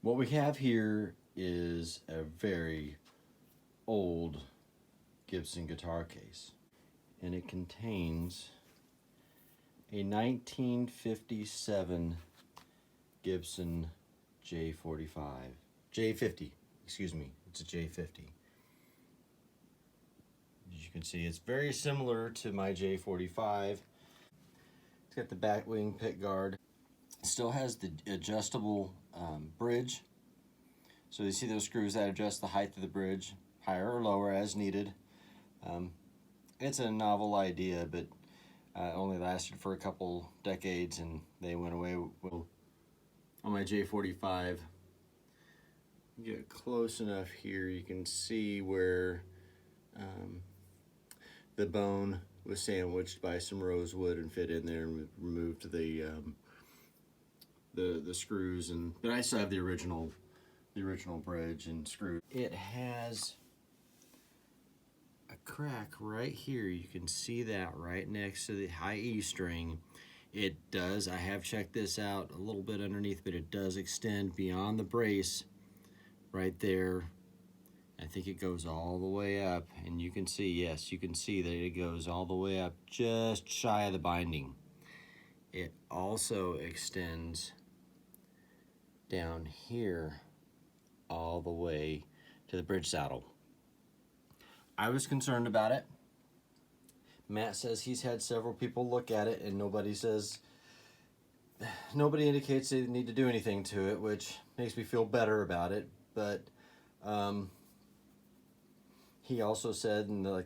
What we have here is a very old Gibson guitar case, and it contains a 1957 Gibson J50, excuse me, it's a J50. As you can see, it's very similar to my J45. It's got the back wing pick guard. It still has the adjustable bridge. So you see those screws that adjust the height of the bridge, higher or lower as needed. It's a novel idea, but only lasted for a couple decades and they went away. Well, on my J45, get close enough here, you can see where the bone was sandwiched by some rosewood and fit in there, and removed the screws, but I still have the original bridge and screw. It has a crack right here. You can see that right next to the high E string. It does, I have checked this out a little bit underneath, but it does extend beyond the brace right there. I think it goes all the way up, and you can see, yes, you can see that it goes all the way up just shy of the binding. It also extends down here all the way to the bridge saddle. I was concerned about it. Matt says he's had several people look at it and nobody indicates they need to do anything to it, which makes me feel better about it. But he also said in the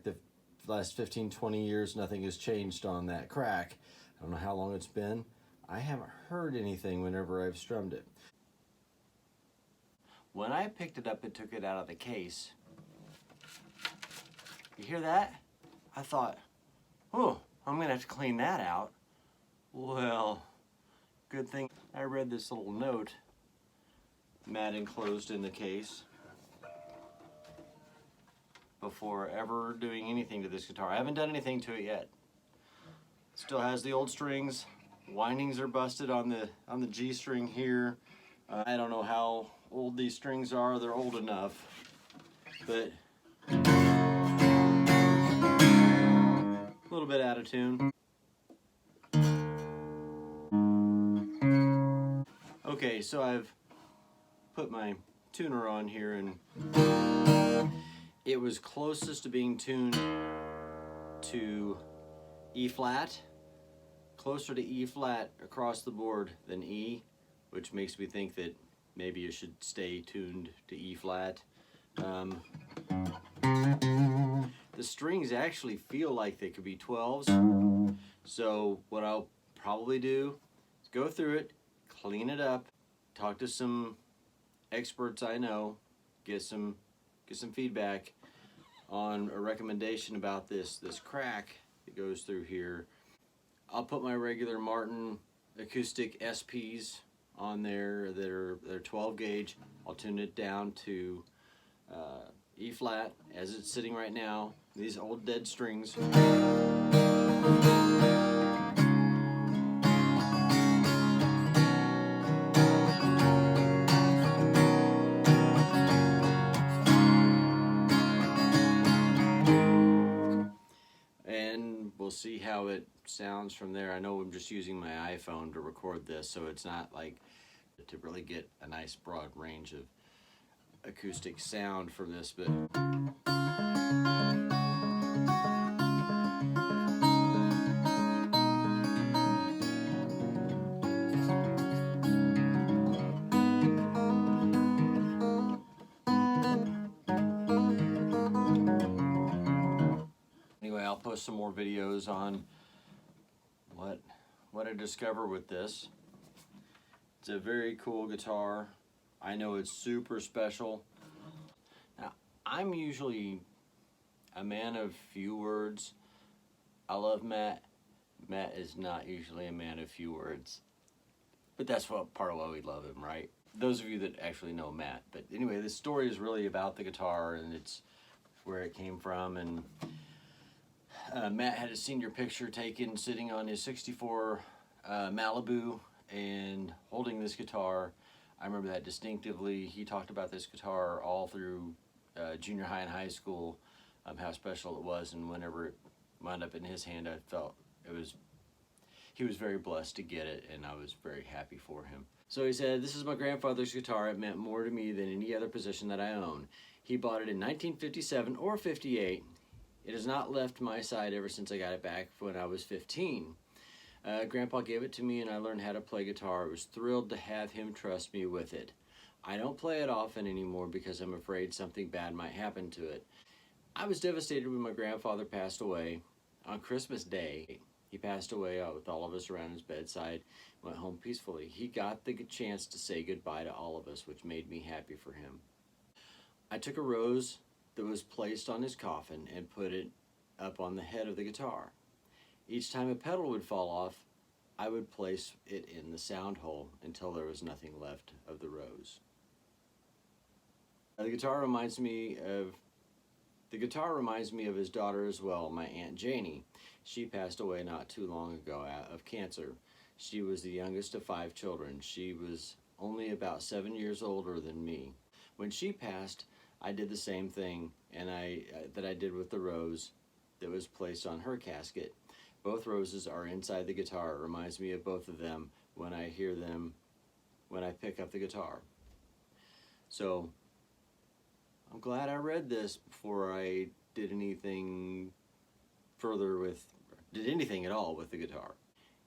last 15-20 years nothing has changed on that crack. I don't know how long it's been. I haven't heard anything whenever I've strummed it. When I picked it up and took it out of the case, you hear that? I thought, oh, I'm gonna have to clean that out. Well, good thing I read this little note Matt enclosed in the case before ever doing anything to this guitar. I haven't done anything to it yet. Still has the old strings. Windings are busted on the G string here. I don't know how old these strings are. They're old enough, but a little bit out of tune. Okay, so I've put my tuner on here, and it was closest to being tuned to E flat, closer to E flat across the board than E, which makes me think that maybe you should stay tuned to E flat. The strings actually feel like they could be 12s, so what I'll probably do is go through it, clean it up, talk to some experts I know, get some feedback on a recommendation about this crack that goes through here. I'll put my regular Martin acoustic SPs on there that are 12 gauge. I'll tune it down to E flat as it's sitting right now. These old dead strings. And we'll see how it sounds from there. I know I'm just using my iPhone to record this, so it's not like to really get a nice broad range of acoustic sound from this, but anyway, I'll post some more videos on what I discover with this. It's a very cool guitar. I know it's super special. Now, I'm usually a man of few words. I love Matt. Matt is not usually a man of few words. But that's what part of why we love him, right? Those of you that actually know Matt. But anyway, this story is really about the guitar, and it's where it came from. And Matt had a senior picture taken sitting on his '64 Malibu and holding this guitar. I remember that distinctively. He talked about this guitar all through junior high and high school, how special it was, and whenever it wound up in his hand, I felt he was very blessed to get it, and I was very happy for him. So he said, "This is my grandfather's guitar. It meant more to me than any other possession that I own. He bought it in 1957 or 58. It has not left my side ever since I got it back when I was 15. Grandpa gave it to me and I learned how to play guitar. I was thrilled to have him trust me with it. I don't play it often anymore because I'm afraid something bad might happen to it. I was devastated when my grandfather passed away. On Christmas Day, he passed away with all of us around his bedside, went home peacefully. He got the chance to say goodbye to all of us, which made me happy for him. I took a rose that was placed on his coffin and put it up on the head of the guitar. Each time a petal would fall off, I would place it in the sound hole until there was nothing left of the rose. The guitar reminds me of his daughter as well, my Aunt Janie. She passed away not too long ago of cancer. She was the youngest of 5 children. She was only about 7 years older than me. When she passed, I did the same thing that I did with the rose that was placed on her casket. Both roses are inside the guitar. It reminds me of both of them when I hear them when I pick up the guitar. So I'm glad I read this before I did anything at all with the guitar.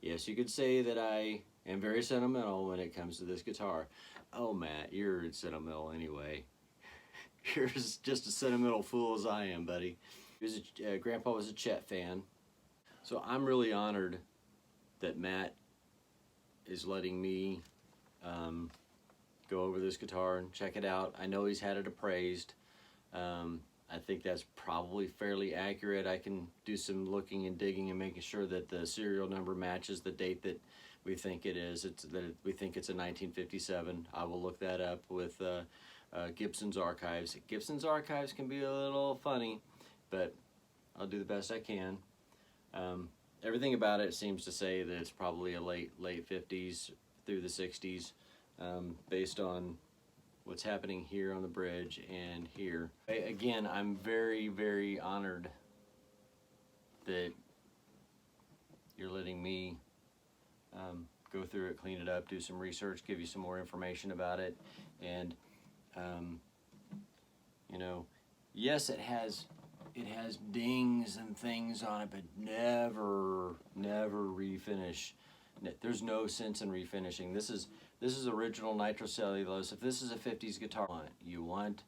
Yes, you could say that I am very sentimental when it comes to this guitar. Oh, Matt, you're sentimental anyway. You're just a sentimental fool as I am, buddy. Grandpa was a Chet fan. So I'm really honored that Matt is letting me go over this guitar and check it out. I know he's had it appraised. I think that's probably fairly accurate. I can do some looking and digging and making sure that the serial number matches the date that we think it is. We think it's a 1957. I will look that up with Gibson's archives. Gibson's archives can be a little funny, but I'll do the best I can. Everything about it seems to say that it's probably a late 50s through the 60s, based on what's happening here on the bridge and here. Again, I'm very, very honored that you're letting me go through it, clean it up, do some research, give you some more information about it. And you know, yes, it has dings and things on it, but never refinish. There's no sense in refinishing. This is original nitrocellulose. If this is a 50s guitar, you want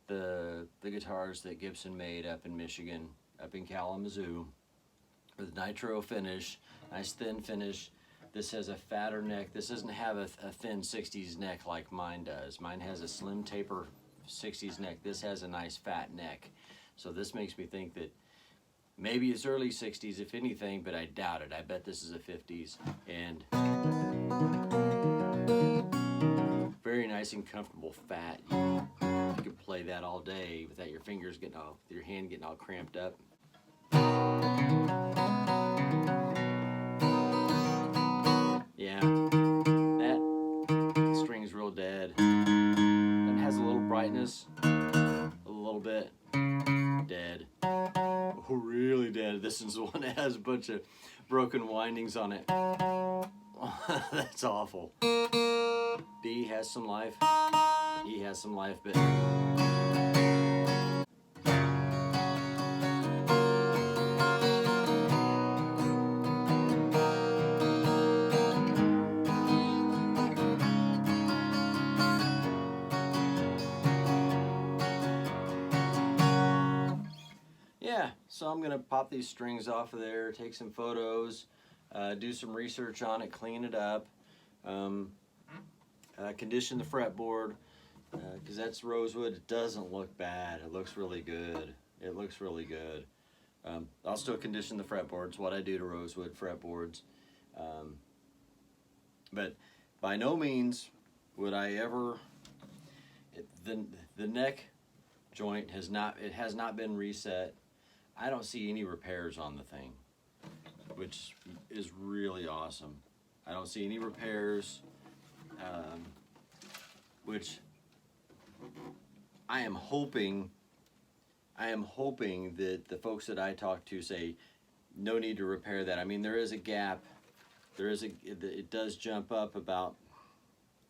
the guitars that Gibson made up in Michigan, up in Kalamazoo, with nitro finish, nice thin finish. This has a fatter neck. This doesn't have a thin 60s neck like mine does. Mine has a slim taper 60s neck. This has a nice fat neck. So this makes me think that maybe it's early 60s, if anything, but I doubt it. I bet this is a 50s. And very nice and comfortable fat. You can play that all day without your fingers getting all, your hand getting all cramped up. Yeah, that string's real dead. It has a little brightness, a little bit. Dead. Oh, really dead. This is the one that has a bunch of broken windings on it. That's awful. B has some life. E has some life, but yeah, so I'm gonna pop these strings off of there, take some photos, do some research on it, clean it up, condition the fretboard, because that's rosewood. It doesn't look bad. It looks really good. It looks really good. I'll still condition the fretboards, what I do to rosewood fretboards. But by no means would I ever, the neck joint has not been reset. I don't see any repairs on the thing, which is really awesome. I don't see any repairs. which I am hoping that the folks that I talk to say no need to repair that. I mean, there is a gap. It does jump up about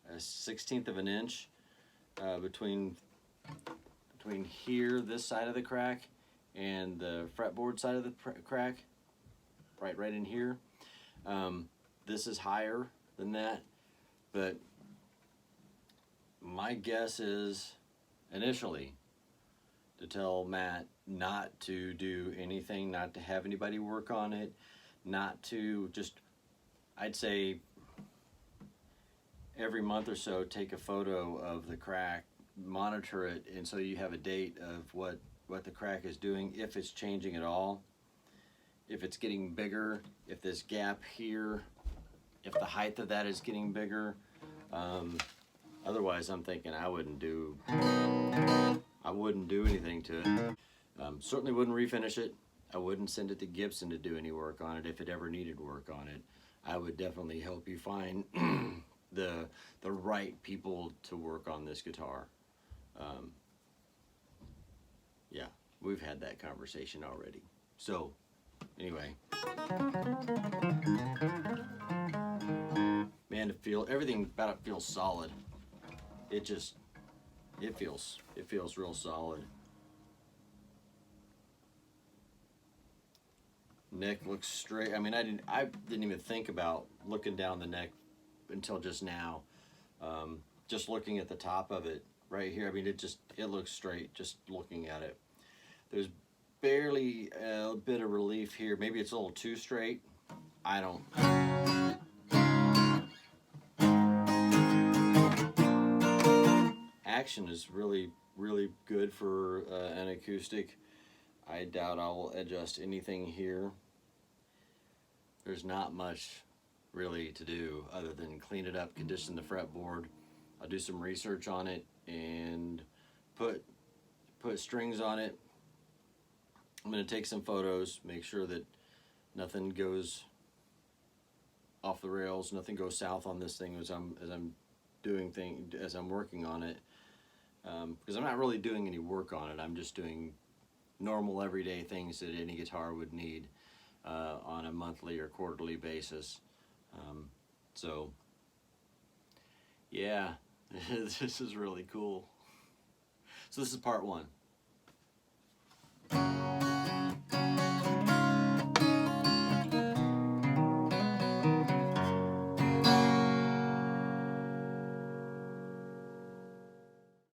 a 1/16 of an inch between here, this side of the crack, and the fretboard side of the crack, right in here. This is higher than that, but my guess is initially to tell Matt not to do anything, not to have anybody work on it, not to just, I'd say every month or so take a photo of the crack, monitor it, and so you have a date of what the crack is doing, if it's changing at all, if it's getting bigger, if this gap here, if the height of that is getting bigger. Otherwise, I'm thinking I wouldn't do anything to it. Certainly wouldn't refinish it. I wouldn't send it to Gibson to do any work on it if it ever needed work on it. I would definitely help you find the right people to work on this guitar. Yeah, we've had that conversation already. So, anyway, man, everything about it feels solid. It feels real solid. Neck looks straight. I mean, I didn't even think about looking down the neck until just now. Just looking at the top of it right here. I mean, it looks straight just looking at it. There's barely a bit of relief here. Maybe it's a little too straight. I don't. Action is really good for an acoustic. I doubt I will adjust anything here. There's not much really to do other than clean it up, condition the fretboard. I'll do some research on it and put strings on it. I'm going to take some photos, make sure that nothing goes off the rails, nothing goes south on this thing as I'm working on it. Because I'm not really doing any work on it. I'm just doing normal everyday things that any guitar would need on a monthly or quarterly basis. So yeah, this is really cool. So this is part one.